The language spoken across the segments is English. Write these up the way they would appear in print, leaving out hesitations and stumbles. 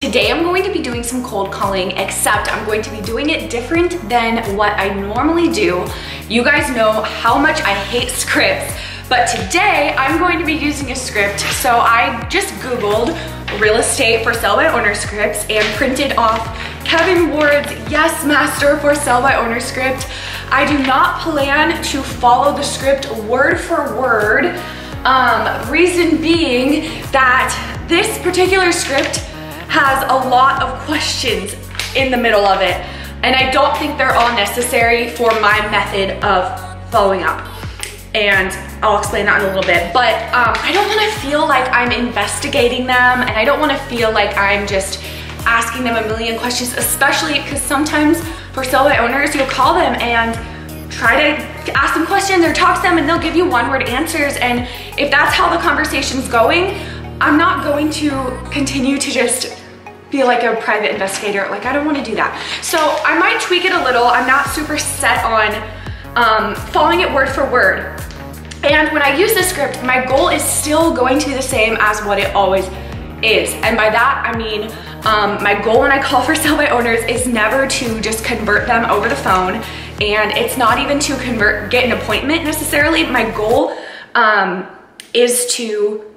Today I'm going to be doing some cold calling, except I'm going to be doing it different than what I normally do. You guys know how much I hate scripts, but today I'm going to be using a script. So I just Googled real estate for sale by owner scripts and printed off Kevin Ward's Yes Master for sale by owner script. I do not plan to follow the script word for word. Reason being that this particular script has a lot of questions in the middle of it, and I don't think they're all necessary for my method of following up. And I'll explain that in a little bit, but I don't wanna feel like I'm investigating them, and I don't wanna feel like I'm just asking them a million questions, especially because sometimes for sale by owners, you'll call them and try to ask them questions or talk to them and they'll give you one-word answers, and if that's how the conversation's going, I'm not going to continue to just feel like a private investigator. Like, I don't want to do that. So I might tweak it a little. I'm not super set on following it word for word. And when I use this script, my goal is still going to be the same as what it always is. And by that, I mean, my goal when I call for sale by owners is never to just convert them over the phone. And it's not even to get an appointment necessarily. My goal is to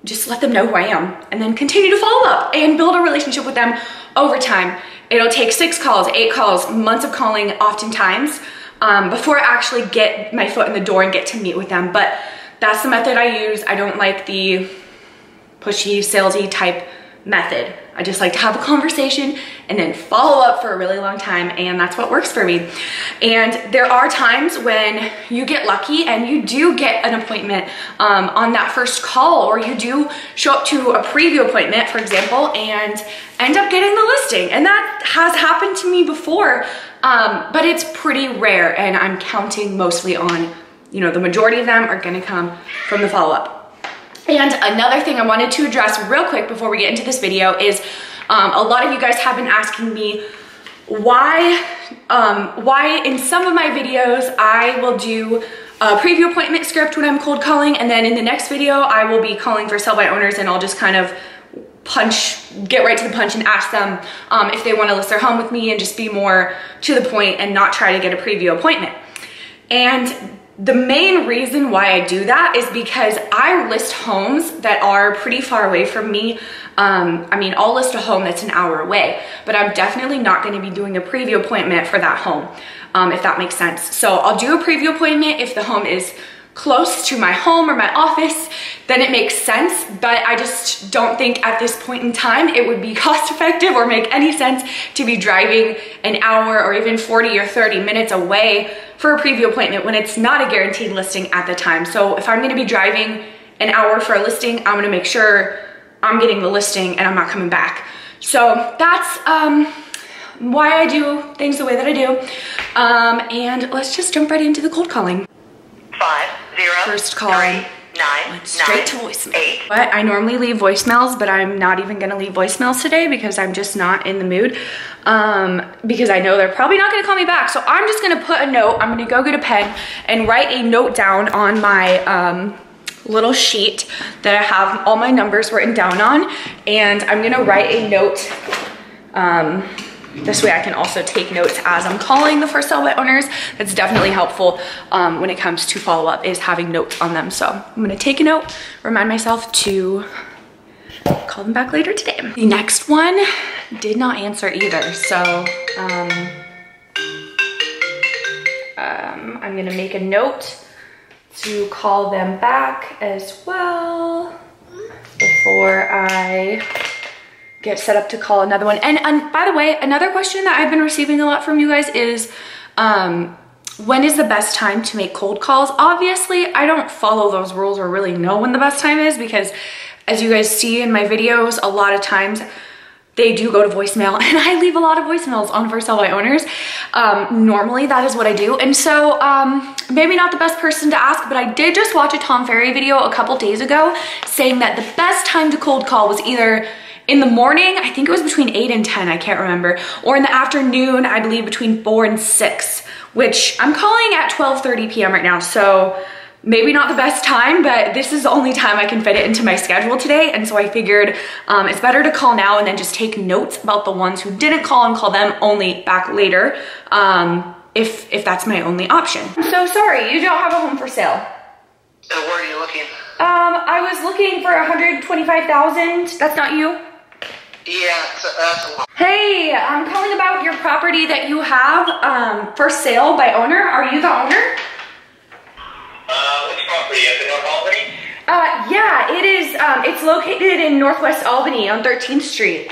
just let them know who I am and then continue to follow up and build a relationship with them over time. It'll take 6 calls, 8 calls, months of calling oftentimes before I actually get my foot in the door and get to meet with them. But that's the method I use. I don't like the pushy, salesy type method. I just like to have a conversation and then follow up for a really long time, and that's what works for me. And there are times when you get lucky and you do get an appointment on that first call, or you do show up to a preview appointment, for example, and end up getting the listing. And that has happened to me before, but it's pretty rare, and I'm counting mostly on, you know, the majority of them are gonna come from the follow-up. And another thing I wanted to address real quick before we get into this video is a lot of you guys have been asking me why in some of my videos I will do a preview appointment script when I'm cold calling, and then in the next video I will be calling for sell by owners, and I'll just kind of get right to the punch and ask them if they want to list their home with me and just be more to the point and not try to get a preview appointment. And the main reason why I do that is because I list homes that are pretty far away from me. I mean, I'll list a home that's an hour away, but I'm definitely not going to be doing a preview appointment for that home, if that makes sense. So I'll do a preview appointment if the home is close to my home or my office, then it makes sense. But I just don't think at this point in time it would be cost effective or make any sense to be driving an hour or even 40 or 30 minutes away for a preview appointment when it's not a guaranteed listing at the time. So if I'm gonna be driving an hour for a listing, I'm gonna make sure I'm getting the listing and I'm not coming back. So that's why I do things the way that I do. And let's just jump right into the cold calling. 50 First calling. 9 Went straight to voicemail. But I normally leave voicemails, but I'm not even gonna leave voicemails today because I'm just not in the mood. Because I know they're probably not gonna call me back. So I'm just gonna put a note. I'm gonna go get a pen and write a note down on my little sheet that I have all my numbers written down on. And I'm gonna write a note. This way I can also take notes as I'm calling the first sell by owners. That's definitely helpful when it comes to follow up, is having notes on them. So I'm gonna take a note, remind myself to call them back later today. The next one did not answer either. So I'm gonna make a note to call them back as well before I get set up to call another one. And by the way, another question that I've been receiving a lot from you guys is when is the best time to make cold calls? Obviously, I don't follow those rules or really know when the best time is, because as you guys see in my videos, a lot of times they do go to voicemail, and I leave a lot of voicemails on for sale by owners. Normally that is what I do. And so maybe not the best person to ask, but I did just watch a Tom Ferry video a couple days ago saying that the best time to cold call was either in the morning, I think it was between 8 and 10, I can't remember, or in the afternoon, I believe between 4 and 6, which I'm calling at 12:30 p.m. right now. So maybe not the best time, but this is the only time I can fit it into my schedule today. And so I figured it's better to call now and then just take notes about the ones who didn't call and call them only back later, if that's my only option. I'm so sorry, you don't have a home for sale. Where are you looking? I was looking for 125,000. That's not you? Yeah, that's a lot. Hey, I'm calling about your property that you have for sale by owner. Are you the owner? Which property? Up in North Albany? Yeah, it is. It's located in Northwest Albany on 13th Street.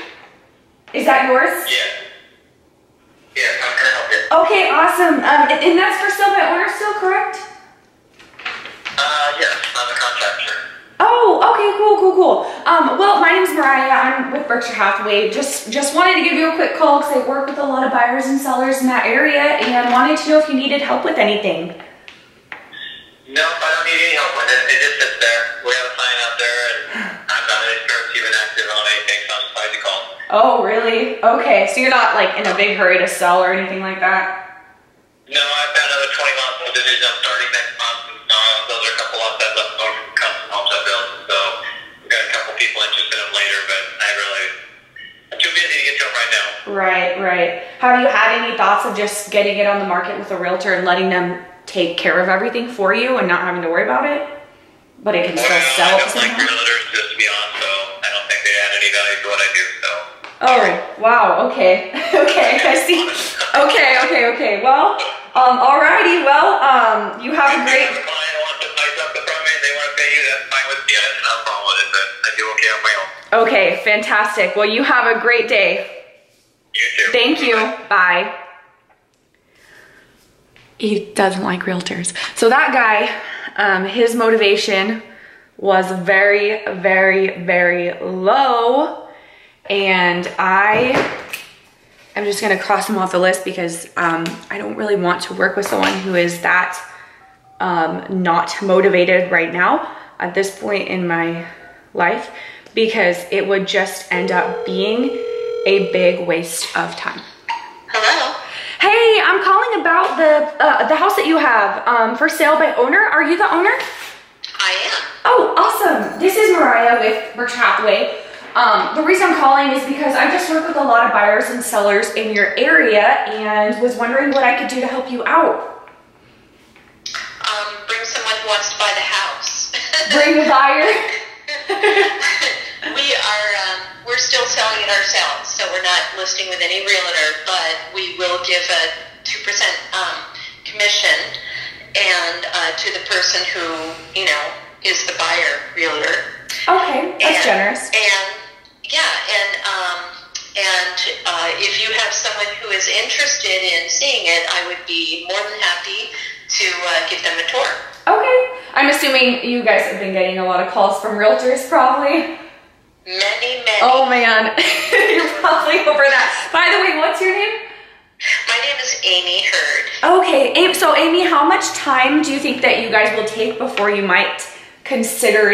Is that yours? Yeah. Yeah, how can I help you? Okay, awesome. And that's for sale by owner still, correct? Yes, I'm a contractor. Oh, okay, cool. Well, my name's Mariah. I'm with Berkshire Hathaway. Just wanted to give you a quick call because I work with a lot of buyers and sellers in that area and wanted to know if you needed help with anything. No, I don't need any help with it. It just sits there. We have a sign out there, and I'm not really sure if you've been active on anything, so I'm surprised you called. Oh, really? Okay, so you're not like in a big hurry to sell or anything like that? No, I've got another 20 months of division. I'm starting next month. Those are a couple lots I've left over from custom homes I built, so we've got a couple people interested in them later, but I'm too busy to get to them right now. Right. Have you had any thoughts of just getting it on the market with a realtor and letting them take care of everything for you and not having to worry about it? But it can still sell. I don't like realtors, just to be honest, so I don't think they add any value to what I do, so. Oh, wow, okay. Okay, I see. Okay. Well, alrighty, well, you have a great... If a client wants to price up the front end, they want to pay you, that's fine with me. I have no problem with it, but I do okay on my own. Okay, fantastic. Well, you have a great day. You too. Thank you. Bye. He doesn't like realtors. So that guy, his motivation was very, very, very low. And I'm just gonna cross him off the list because I don't really want to work with someone who is that not motivated right now at this point in my life, because it would just end up being a big waste of time. Hello? Hey, I'm calling about the house that you have for sale by owner. Are you the owner? I am. Oh, awesome. This is Mariah with Berkshire Hathaway. The reason I'm calling is because I just work with a lot of buyers and sellers in your area and was wondering what I could do to help you out. Bring someone who wants to buy the house. Bring the buyer? We're still selling it ourselves, so we're not listing with any realtor, but we will give a 2% commission and to the person who, is the buyer realtor. Okay, that's generous. If you have someone who is interested in seeing it, I would be more than happy to give them a tour. Okay. I'm assuming you guys have been getting a lot of calls from realtors, probably. Many. Oh man, you're probably over that. By the way, what's your name? My name is Amy Hurd. Okay, so Amy, how much time do you think that you guys will take before you might consider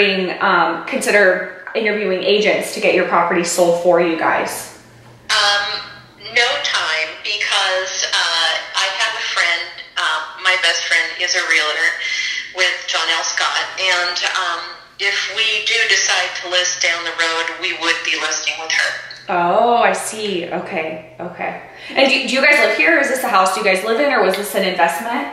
interviewing agents to get your property sold for you guys? No time, because I have a friend, my best friend is a realtor with John L. Scott, and if we do decide to list down the road, we would be listing with her. Oh, I see. Okay. And do you guys live here, or is this a house you guys live in, or was this an investment?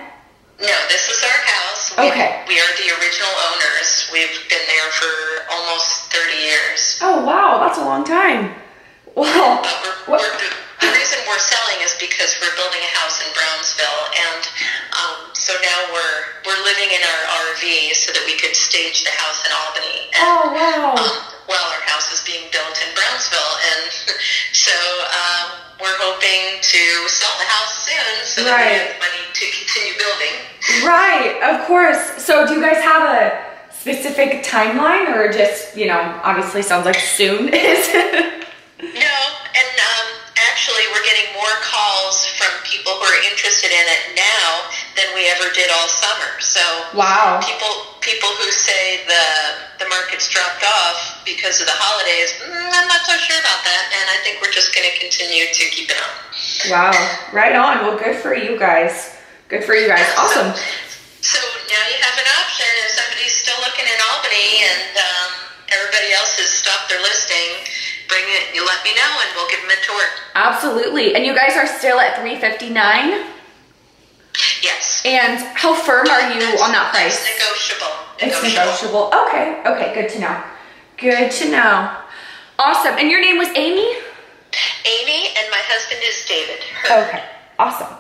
No, this is our house. Okay. We are the original owners. We've been there for almost 30 years. Oh, wow. That's a long time. Wow. The reason we're selling is because we're building a house in Brownsville, and so now we're living in our RV so that we could stage the house in Albany. And, oh, wow. While our house is being built in Brownsville, and so we're hoping to sell the house soon so that we have money to continue building. Right, of course. So do you guys have a specific timeline, or just, obviously sounds like soon is? No, and actually we're getting more calls from people who are interested in it now than we ever did all summer. So wow. People who say the market's dropped off because of the holidays, I'm not so sure about that, and I think we're just going to continue to keep it up. Wow, right on. Well, good for you guys. Awesome. So now you have an option. else has stopped their listing, bring it, you let me know and we'll give them a tour. Absolutely. And you guys are still at $359? Yes. And how firm are you on that price? It's negotiable. It's negotiable. Okay. Okay. Good to know. Good to know. Awesome. And your name was Amy? Amy, and my husband is David. Okay. Awesome.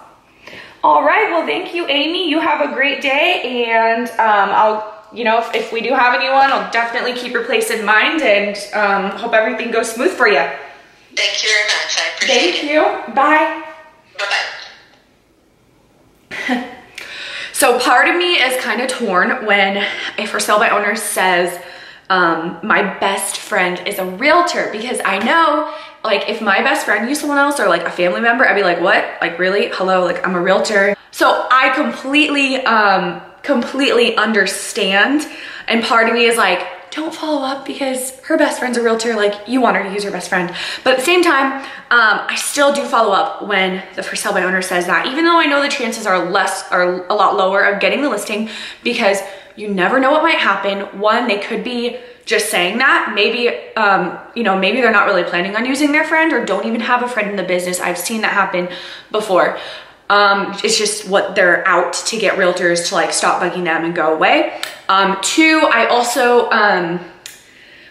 All right. Well, thank you, Amy. You have a great day. And I'll, you know, if we do have anyone, I'll definitely keep your place in mind and hope everything goes smooth for you. Thank you very much. I appreciate it. Thank you. Bye. Bye-bye. So part of me is kind of torn when a for sale by owner says, my best friend is a realtor, because I know, like, if my best friend used someone else or like a family member, I'd be like, what? Like, really? Hello? Like, I'm a realtor. So I completely understand. And part of me is like, don't follow up because her best friend's a realtor. Like, you want her to use her best friend. But at the same time, I still do follow up when the for sale by owner says that, even though I know the chances are a lot lower of getting the listing, because you never know what might happen. One, they could be just saying that. Maybe, you know, maybe they're not really planning on using their friend or don't even have a friend in the business. I've seen that happen before. It's just what they're out to get realtors to like stop bugging them and go away. Two, I also,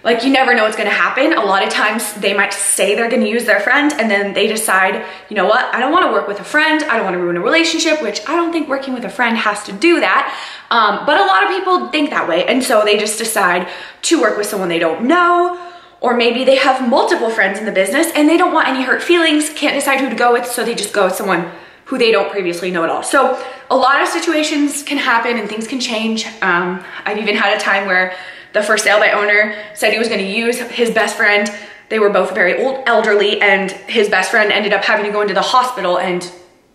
like, you never know what's gonna happen. A lot of times they might say they're gonna use their friend and then they decide, you know what, I don't wanna work with a friend, I don't wanna ruin a relationship, which I don't think working with a friend has to do that. But a lot of people think that way. And so they just decide to work with someone they don't know, or maybe they have multiple friends in the business and they don't want any hurt feelings, can't decide who to go with, so they just go with someone who they don't previously know at all. So a lot of situations can happen and things can change. I've even had a time where the for sale by owner said he was gonna use his best friend. They were both very old, elderly, and his best friend ended up having to go into the hospital and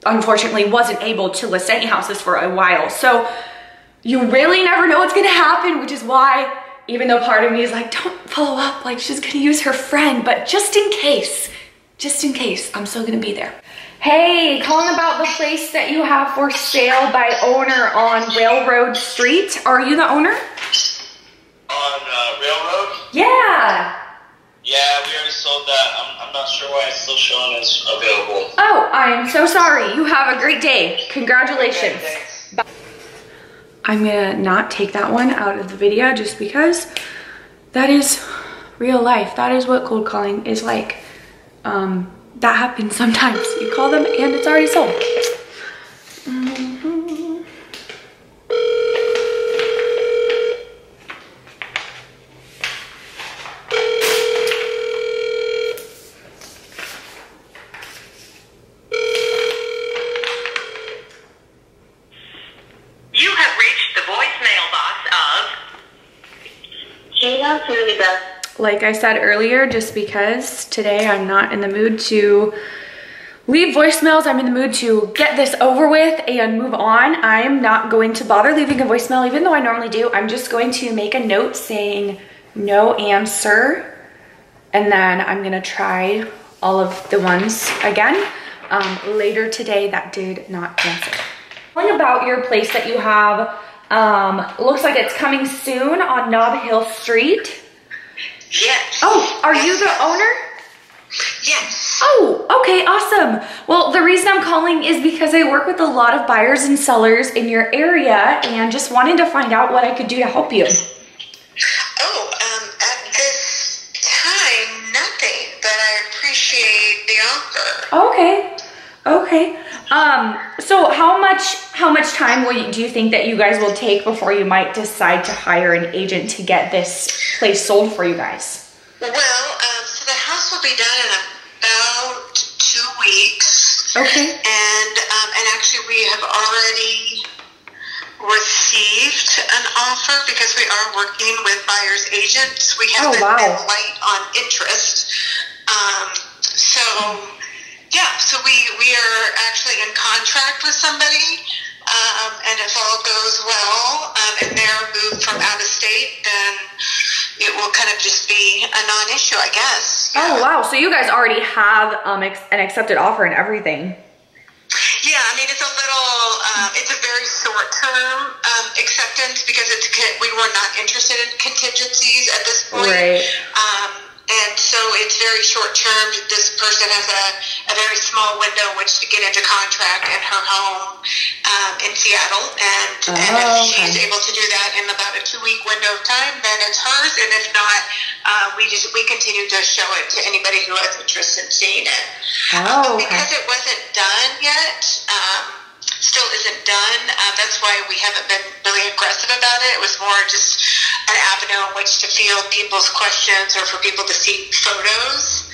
unfortunately wasn't able to list any houses for a while. So you really never know what's gonna happen, which is why, even though part of me is like, don't follow up, like she's gonna use her friend, but just in case, I'm still gonna be there. Hey, calling about the place that you have for sale by owner on Railroad Street. Are you the owner? On Railroad? Yeah. Yeah, we already sold that. I'm not sure why it's still showing as available. Oh, I'm so sorry. You have a great day. Congratulations. Okay, thanks. Bye. I'm gonna not take that one out of the video just because that is real life. That is what cold calling is like. That happens sometimes. You call them and it's already sold. You have reached the voicemail box of... Like I said earlier, just because today I'm not in the mood to leave voicemails, I'm in the mood to get this over with and move on. I am not going to bother leaving a voicemail, even though I normally do. I'm just going to make a note saying no answer, and then I'm gonna try all of the ones again later today that did not answer. Telling about your place that you have, looks like it's coming soon on Nob Hill Street. Yes. Oh, are you the owner? Yes. Oh, okay, awesome. Well, the reason I'm calling is because I work with a lot of buyers and sellers in your area and just wanted to find out what I could do to help you. Oh, at this time, nothing, but I appreciate the offer. Okay, okay. So how much time do you think that you guys will take before you might decide to hire an agent to get this place sold for you guys? Well, so the house will be done in about 2 weeks. Okay. And actually we have already received an offer because we are working with buyer's agents. We haven't been light on interest. So we are actually in contract with somebody, and if all goes well, and they're moved from out of state, then it will kind of just be a non-issue, I guess. Yeah. Oh, wow. So you guys already have an accepted offer and everything. Yeah, I mean, it's a little, it's a very short-term acceptance because we were not interested in contingencies at this point. Right. it's very short term. This person has a very small window in which to get into contract in her home in Seattle, and if she's able to do that in about a 2-week window of time, then it's hers. And if not, we continue to show it to anybody who has interest in seeing it. Because it wasn't done yet, still isn't done. That's why we haven't been really aggressive about it. It was more just an avenue in which to field people's questions or for people to see photos.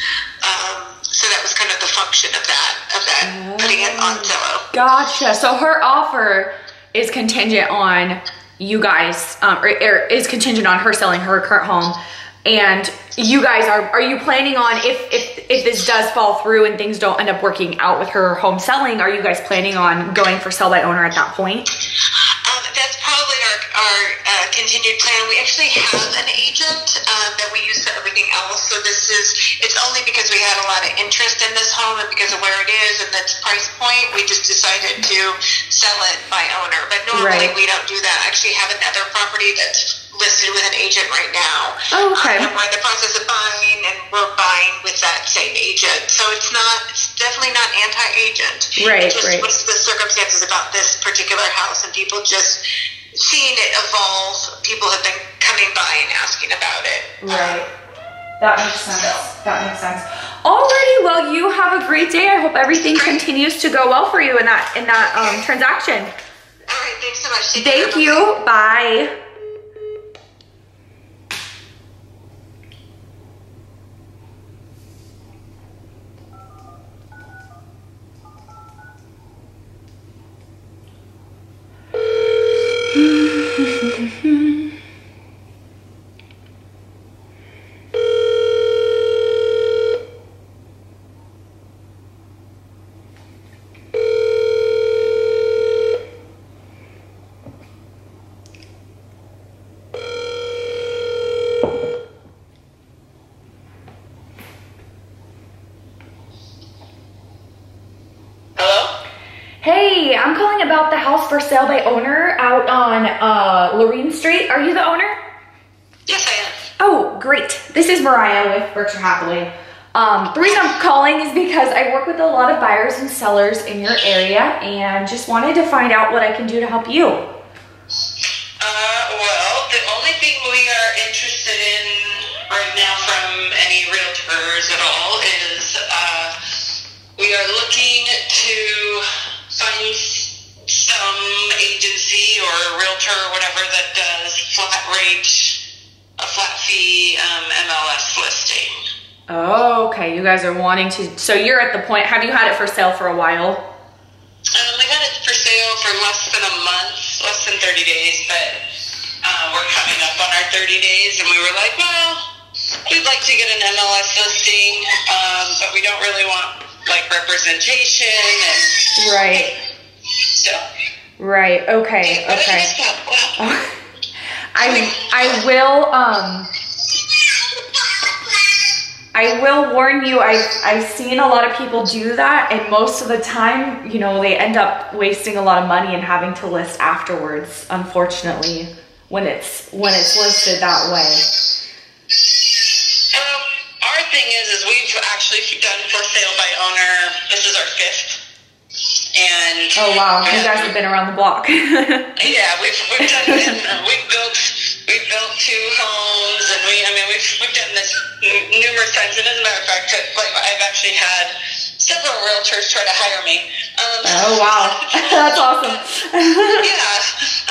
So that was kind of the function of that, putting it on Zillow. Gotcha. So her offer is contingent on you guys, or is contingent on her selling her current home. And you guys are you planning on, if this does fall through and things don't end up working out with her home selling, are you guys planning on going for sell by owner at that point? That's probably our continued plan. We actually have an agent that we use for everything else. So it's only because we had a lot of interest in this home and because of where it is and its price point, we just decided to sell it by owner. But normally we don't do that. I actually have another property that's listed with an agent right now. And we're in the process of buying, and we're buying with that same agent. So it's definitely not anti-agent. It just was the circumstances about this particular house and people just seeing it evolve. People have been coming by and asking about it. That makes sense. That makes sense. Alrighty, well, you have a great day. I hope everything continues to go well for you in that transaction. All right, thanks so much. Thank you. Bye. Hey, I'm calling about the house for sale by owner out on Lorraine Street. Are you the owner? Yes, I am. Oh, great. This is Mariah with Berkshire Hathaway. The reason I'm calling is because I work with a lot of buyers and sellers in your area and just wanted to find out what I can do to help you. Well, the only thing we are interested in right now from any realtors at all is we are looking to find some agency or a realtor or whatever that does a flat fee MLS listing. Oh, okay. You guys are wanting to, so you're at the point, have you had it for sale for a while? We had it for sale for less than a month, less than 30 days, but we're coming up on our 30 days and we were like, well, we'd like to get an MLS listing, but we don't really want like representation and so. Right. Okay. Okay. I will warn you, I've seen a lot of people do that, and most of the time, you know, they end up wasting a lot of money and having to list afterwards, unfortunately, when it's listed that way. Our thing is we've actually done for sale by owner. This is our 5th. And oh wow, you guys have been around the block. Yeah, we've done it. We've built 2 homes, and we've done this numerous times. And as a matter of fact, like I've actually had several realtors try to hire me. Oh wow, that's awesome. Yeah,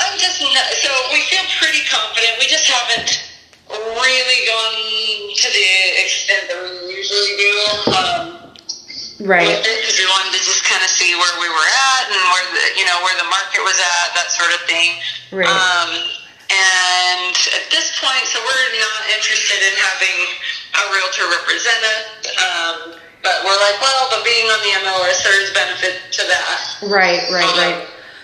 I'm just not, so we feel pretty confident. We just haven't really gone to the extent that we usually do. Right. Because we wanted to just kind of see where we were at and where the market was at, that sort of thing. Right. And at this point, so we're not interested in having a realtor represent us. But we're like, well, but being on the MLS, there's benefit to that. Right.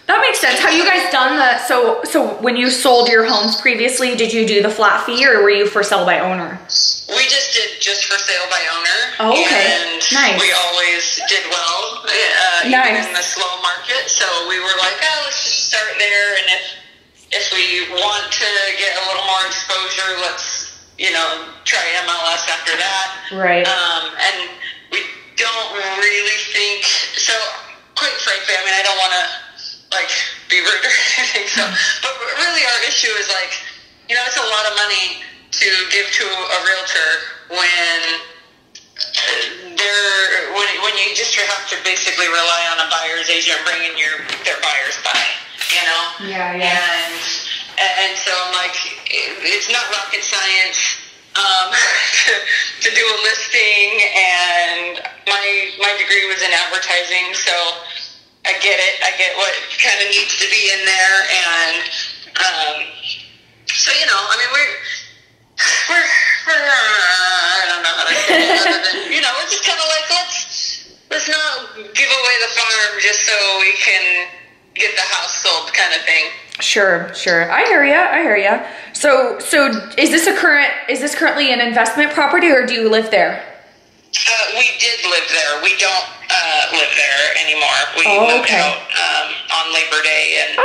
That makes sense. Have you guys done that? So when you sold your homes previously, did you do the flat fee or were you for sale by owner? We just did for sale by owner. Oh, okay. And nice. We always did well, even in the slow market. So we were like, oh, let's just start there. And if we want to get a little more exposure, let's, try MLS. MLS after that. Right. And we don't really think, so quite frankly, I mean, I don't want to, like, be rude or anything, so, but really our issue is, like, you know, it's a lot of money to give to a realtor when when you just have to basically rely on a buyer's agent bringing their buyers by, you know? Yeah. And so I'm like, it's not rocket science to do a listing, and my degree was in advertising, so I get it. I get what kind of needs to be in there, and so, you know, I mean, we're I don't know how to say it other than, you know, we're just kind of like, let's not give away the farm just so we can get the house sold kind of thing. Sure. I hear ya. So is this currently an investment property, or do you live there? We did live there. We don't live there anymore. We moved out on Labor Day, and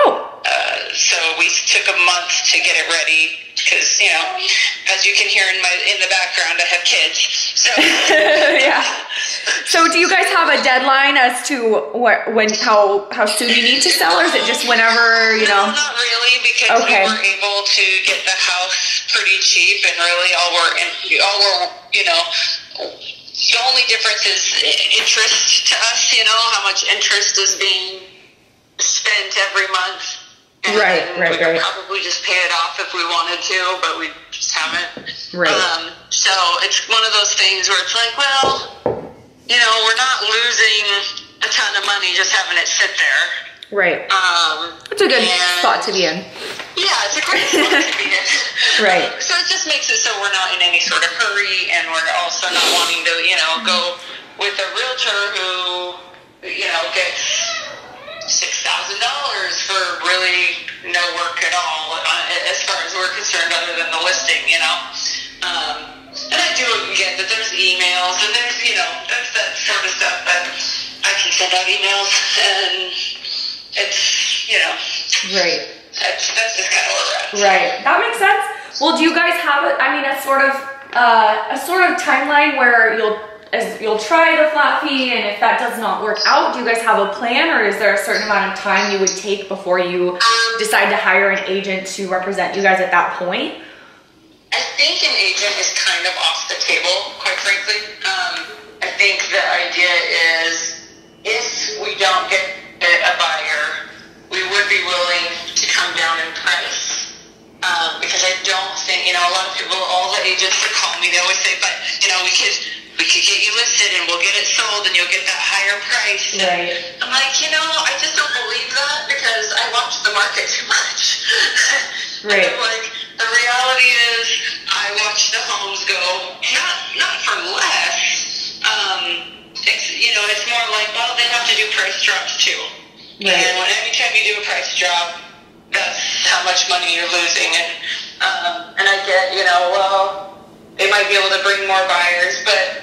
so we took a month to get it ready because, you know, as you can hear in the background, I have kids. So yeah. So do you guys have a deadline as to how soon you need to sell, or is it just whenever, you know? No, not really, because we were able to get the house pretty cheap, and really all we're you know, the only difference is interest to us, you know, how much interest is being spent every month. And right. We could probably just pay it off if we wanted to, but we just haven't. Right. So it's one of those things where it's like, well, you know, we're not losing a ton of money just having it sit there. Right. It's a good spot to be in. Yeah, it's a great spot to be in. Right. So it just makes it so we're not in any sort of hurry, and we're also not wanting to, you know, go with a realtor who, you know, gets $6,000 for really no work at all, as far as we're concerned, other than the listing, you know. And I do get that there's emails, and there's, you know, that's that sort of stuff, but I can send out emails, and it's, you know. Right. That's just kind of where we're at. Right. That makes sense. Well, do you guys have a sort of timeline where you'll try the flat fee, and if that does not work out, do you guys have a plan, or is there a certain amount of time you would take before you decide to hire an agent to represent you guys at that point? I think an agent is kind of off the table, quite frankly. I think the idea is if we don't get a buyer, we would be willing to come down in price. Because I don't think, you know, a lot of people, all the agents that call me, they always say, but, you know, we could get you listed and we'll get it sold and you'll get that higher price. Right. I'm like, you know, I just don't believe that because I watch the market too much. Right. And I'm like, the reality is I watch the homes go, not for less. It's, you know, it's more like, well, they have to do price drops too. Right. And every time you do a price drop, that's how much money you're losing. And I get, you know, well, they might be able to bring more buyers, but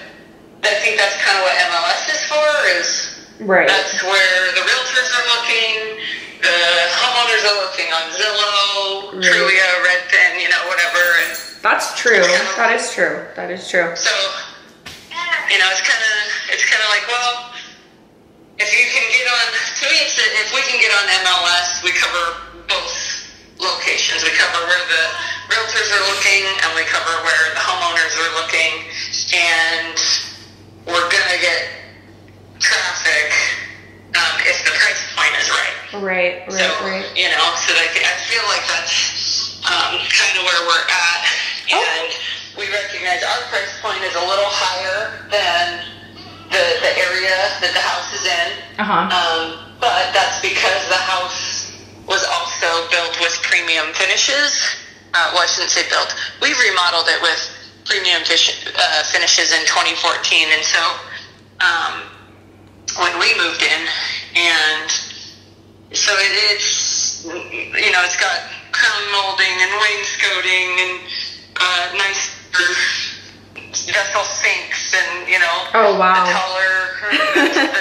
I think that's kind of what MLS is for, is right. That's where the realtors are looking, the homeowners are looking on Zillow, right. Trulia, Redfin, you know, whatever. And that's true. That is true. That is true. So, you know, it's kind of like, well, if you can get on, to me, it's if we can get on MLS, we cover both locations. We cover where the realtors are looking, and we cover where the homeowners are looking, and we're gonna get traffic if the price point is right. Right. You know, so I feel like that's kind of where we're at, and we recognize our price point is a little higher than the area that the house is in. But that's because the house was also built with premium finishes. Well, I shouldn't say built. We remodeled it with premium finishes in 2014, and so when we moved in, and so it's, you know, it's got crown molding and wainscoting and nice vessel sinks, and, you know, the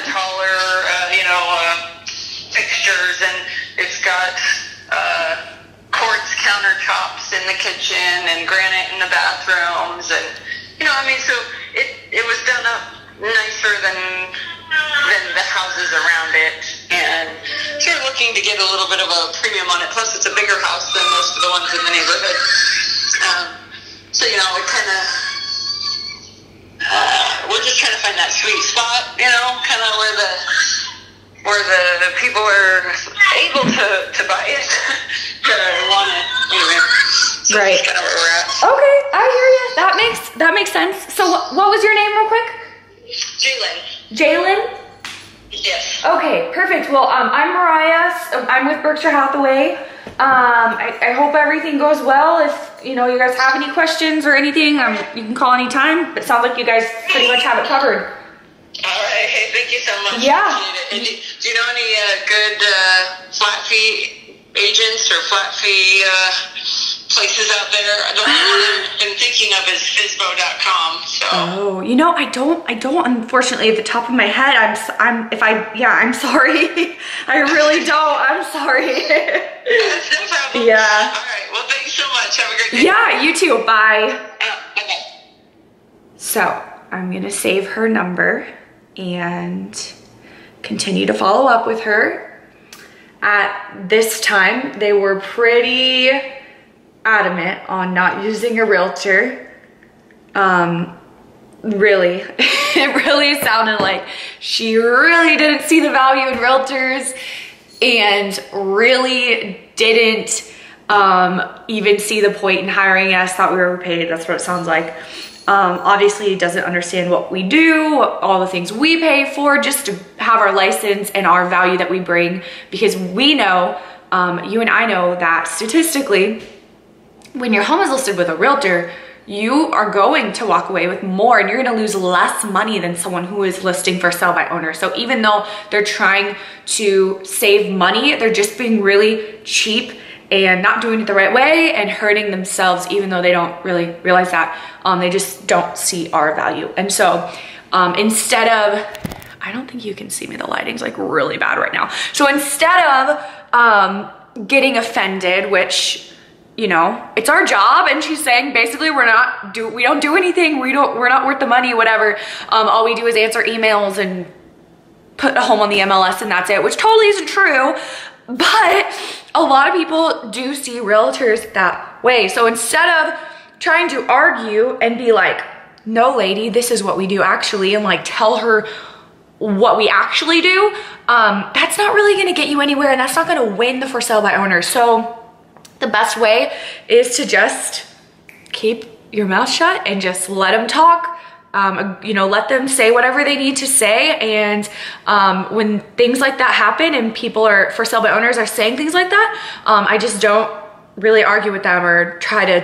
taller you know, fixtures, and it's got quartz countertops in the kitchen and granite in the bathrooms, and, you know, I premium on it. Plus, it's a bigger house than most of the ones in the neighborhood. So, you know, it kind of, we're just trying to find that sweet spot, you know, kind of where the people are able to buy it, to want it, anyway. So right. That's kind of where we're at. Okay, I hear you. That makes sense. So what was your name real quick? Jalen. Jalen? Yes. Okay, perfect. Well, I'm Mariah. I'm with Berkshire Hathaway. I hope everything goes well. If, you know, you guys have any questions or anything, you can call anytime. But it sounds like you guys pretty much have it covered. All right. Hey, thank you so much. Yeah. And do you know any good flat fee agents or flat fee places out there? The only one I've been thinking of is Fizbo.com. So. Oh, you know, I don't unfortunately at the top of my head. I'm sorry. I really don't. I'm sorry. That's no problem. Yeah. All right. Well, thanks so much. Have a great day. Yeah, you too. Bye. Bye-bye. So I'm gonna save her number and continue to follow up with her. At this time, they were pretty adamant on not using a realtor. Really, it really sounded like she really didn't see the value in realtors and really didn't even see the point in hiring us, thought we were overpaid. That's what it sounds like. Obviously doesn't understand what we do, all the things we pay for just to have our license and our value that we bring, because we know, you and I know that statistically, when your home is listed with a realtor, you are going to walk away with more and you're gonna lose less money than someone who is listing for sell by owner. So even though they're trying to save money, they're just being really cheap and not doing it the right way and hurting themselves, even though they don't really realize that. They just don't see our value. And so instead of, I don't think you can see me, the lighting's like really bad right now. So instead of getting offended, which, you know, it's our job, and she's saying basically we don't do anything, we're not worth the money, whatever. All we do is answer emails and put a home on the MLS and that's it, which totally isn't true. But a lot of people do see realtors that way. So instead of trying to argue and be like, no lady, this is what we do actually, and like tell her what we actually do, that's not really gonna get you anywhere, and that's not gonna win the for sale by owner. So the best way is to just keep your mouth shut and just let them talk. You know, let them say whatever they need to say. And when things like that happen and people are for sale by owners are saying things like that, I just don't really argue with them or try to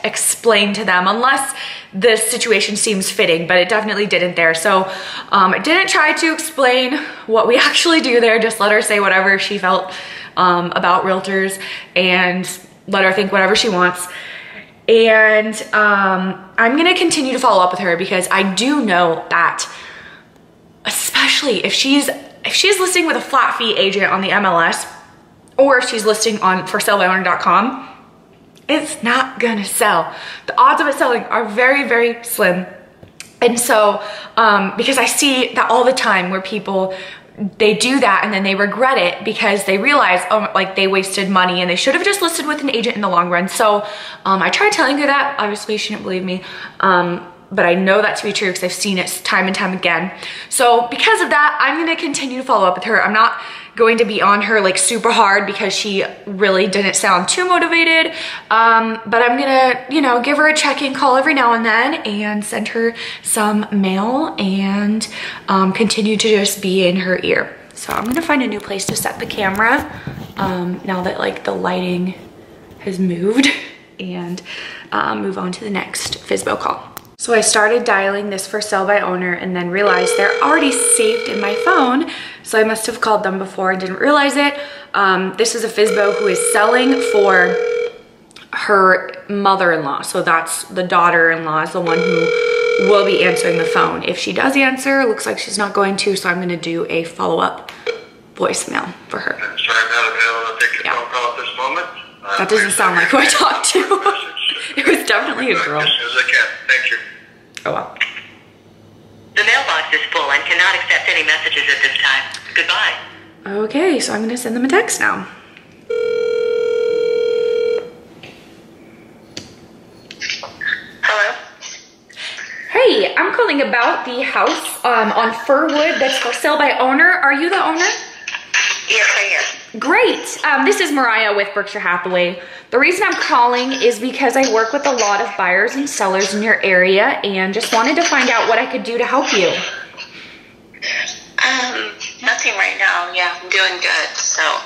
explain to them unless the situation seems fitting, but it definitely didn't there. So I didn't try to explain what we actually do there, just let her say whatever she felt about realtors and let her think whatever she wants. And I'm gonna continue to follow up with her because I do know that, especially if she's listing with a flat fee agent on the MLS, or if she's listing on forsalebyowner.com, it's not gonna sell. The odds of it selling are very, very slim. And so, because I see that all the time where people, they do that and then they regret it because they realize, oh, like they wasted money and they should have just listed with an agent in the long run. So I tried telling her that. Obviously she didn't believe me, but I know that to be true because I've seen it time and time again. So because of that, I'm gonna continue to follow up with her. I'm not going to be on her like super hard because she really didn't sound too motivated, but I'm gonna, you know, give her a check-in call every now and then and send her some mail and continue to just be in her ear. So I'm gonna find a new place to set the camera now that like the lighting has moved, and move on to the next FSBO call. So I started dialing this for sale by owner and then realized they're already saved in my phone. So I must have called them before and didn't realize it. This is a FSBO who is selling for her mother-in-law. So that's the daughter-in-law is the one who will be answering the phone. If she does answer, looks like she's not going to, so I'm gonna do a follow-up voicemail for her. I'm sorry, I'm not available to take a phone call at this moment. That doesn't sound like who I talked to. It was definitely a girl. As soon as I can. Thank you. Oh well. The mailbox is full and cannot accept any messages at this time. Goodbye. Okay, so I'm gonna send them a text now. calling about the house on Firwood that's for sale by owner. Are you the owner? Yes, I am. Great. This is Mariah with Berkshire Hathaway. The reason I'm calling is because I work with a lot of buyers and sellers in your area and just wanted to find out what I could do to help you. Nothing right now. Yeah, I'm doing good, so.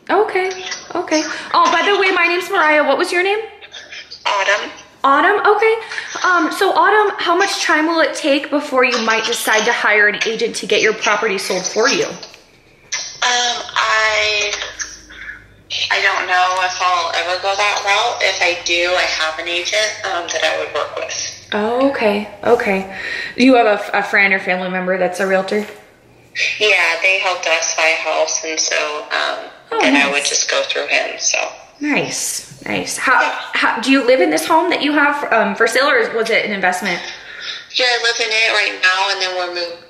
Okay. Oh, by the way, my name's Mariah. What was your name? Autumn. Autumn, okay. So Autumn, how much time will it take before you might decide to hire an agent to get your property sold for you? I don't know if I'll ever go that route. If I do, I have an agent that I would work with. Oh, okay. Do you have a friend or family member that's a realtor? Yeah, they helped us buy a house, and so then nice. I would just go through him, so. Nice. How do you live in this home that you have for sale, or was it an investment? Yeah, I live in it right now, and then we're moving.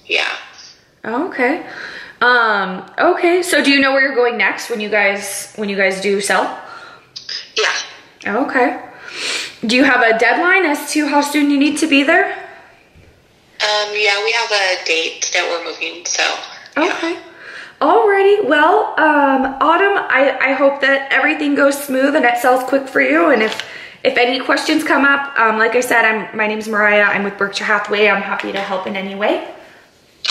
Yeah. Okay. Okay. So do you know where you're going next when you guys do sell? Yeah. Okay. Do you have a deadline as to how soon you need to be there? Yeah, we have a date that we're moving, so. Yeah. Okay. Alrighty. Well, Autumn, I hope that everything goes smooth and it sells quick for you. And if any questions come up, like I said, my name's Mariah. I'm with Berkshire Hathaway. I'm happy to help in any way.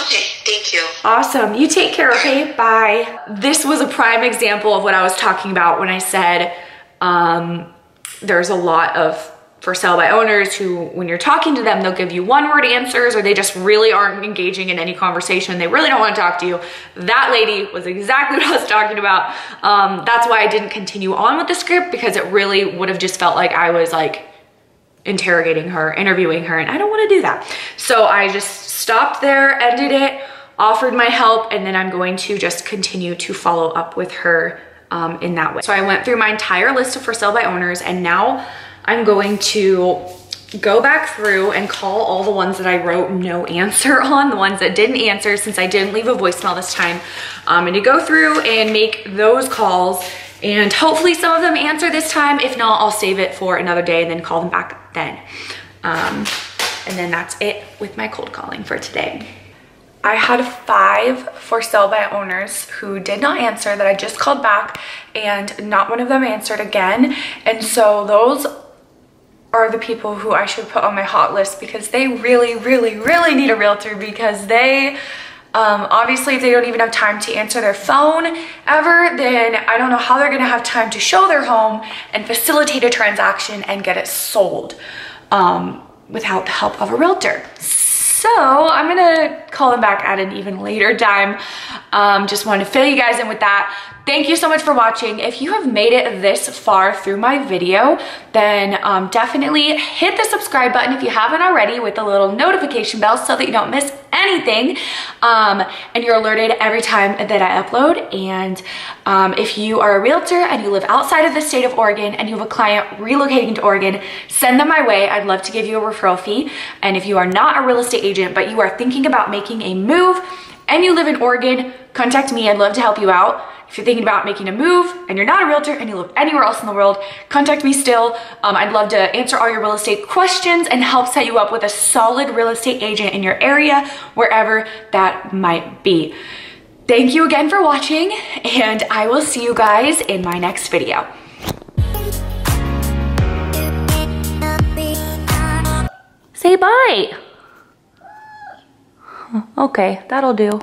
Okay, thank you. Awesome. You take care, okay? Bye. This was a prime example of what I was talking about when I said there's a lot of for sale by owners who, when you're talking to them, they'll give you one-word answers, or they just really aren't engaging in any conversation. They really don't want to talk to you. That lady was exactly what I was talking about. That's why I didn't continue on with the script, because it really would have just felt like I was like interrogating her, interviewing her, and I don't want to do that. So I just stopped there, ended it, offered my help, and then I'm going to just continue to follow up with her in that way. So I went through my entire list of for sale by owners, and now I'm going to go back through and call all the ones that I wrote no answer on, the ones that didn't answer since I didn't leave a voicemail this time. I'm gonna go through and make those calls, and hopefully some of them answer this time. If not, I'll save it for another day and then call them back then. And then that's it with my cold calling for today. I had 5 for sale by owners who did not answer that I just called back, and not one of them answered again. And so those are the people who I should put on my hot list, because they really need a realtor, because they obviously, if they don't even have time to answer their phone ever, then I don't know how they're gonna have time to show their home and facilitate a transaction and get it sold without the help of a realtor. So I'm gonna call them back at an even later time. Just wanted to fill you guys in with that. Thank you so much for watching. If you have made it this far through my video, then definitely hit the subscribe button if you haven't already, with the little notification bell so that you don't miss anything, and you're alerted every time that I upload. And if you are a realtor and you live outside of the state of Oregon and you have a client relocating to Oregon, send them my way. I'd love to give you a referral fee. And if you are not a real estate agent but you are thinking about making a move and you live in Oregon, contact me. I'd love to help you out. If you're thinking about making a move and you're not a realtor and you live anywhere else in the world, contact me still. I'd love to answer all your real estate questions and help set you up with a solid real estate agent in your area, wherever that might be. Thank you again for watching, and I will see you guys in my next video. Say bye. Okay, that'll do.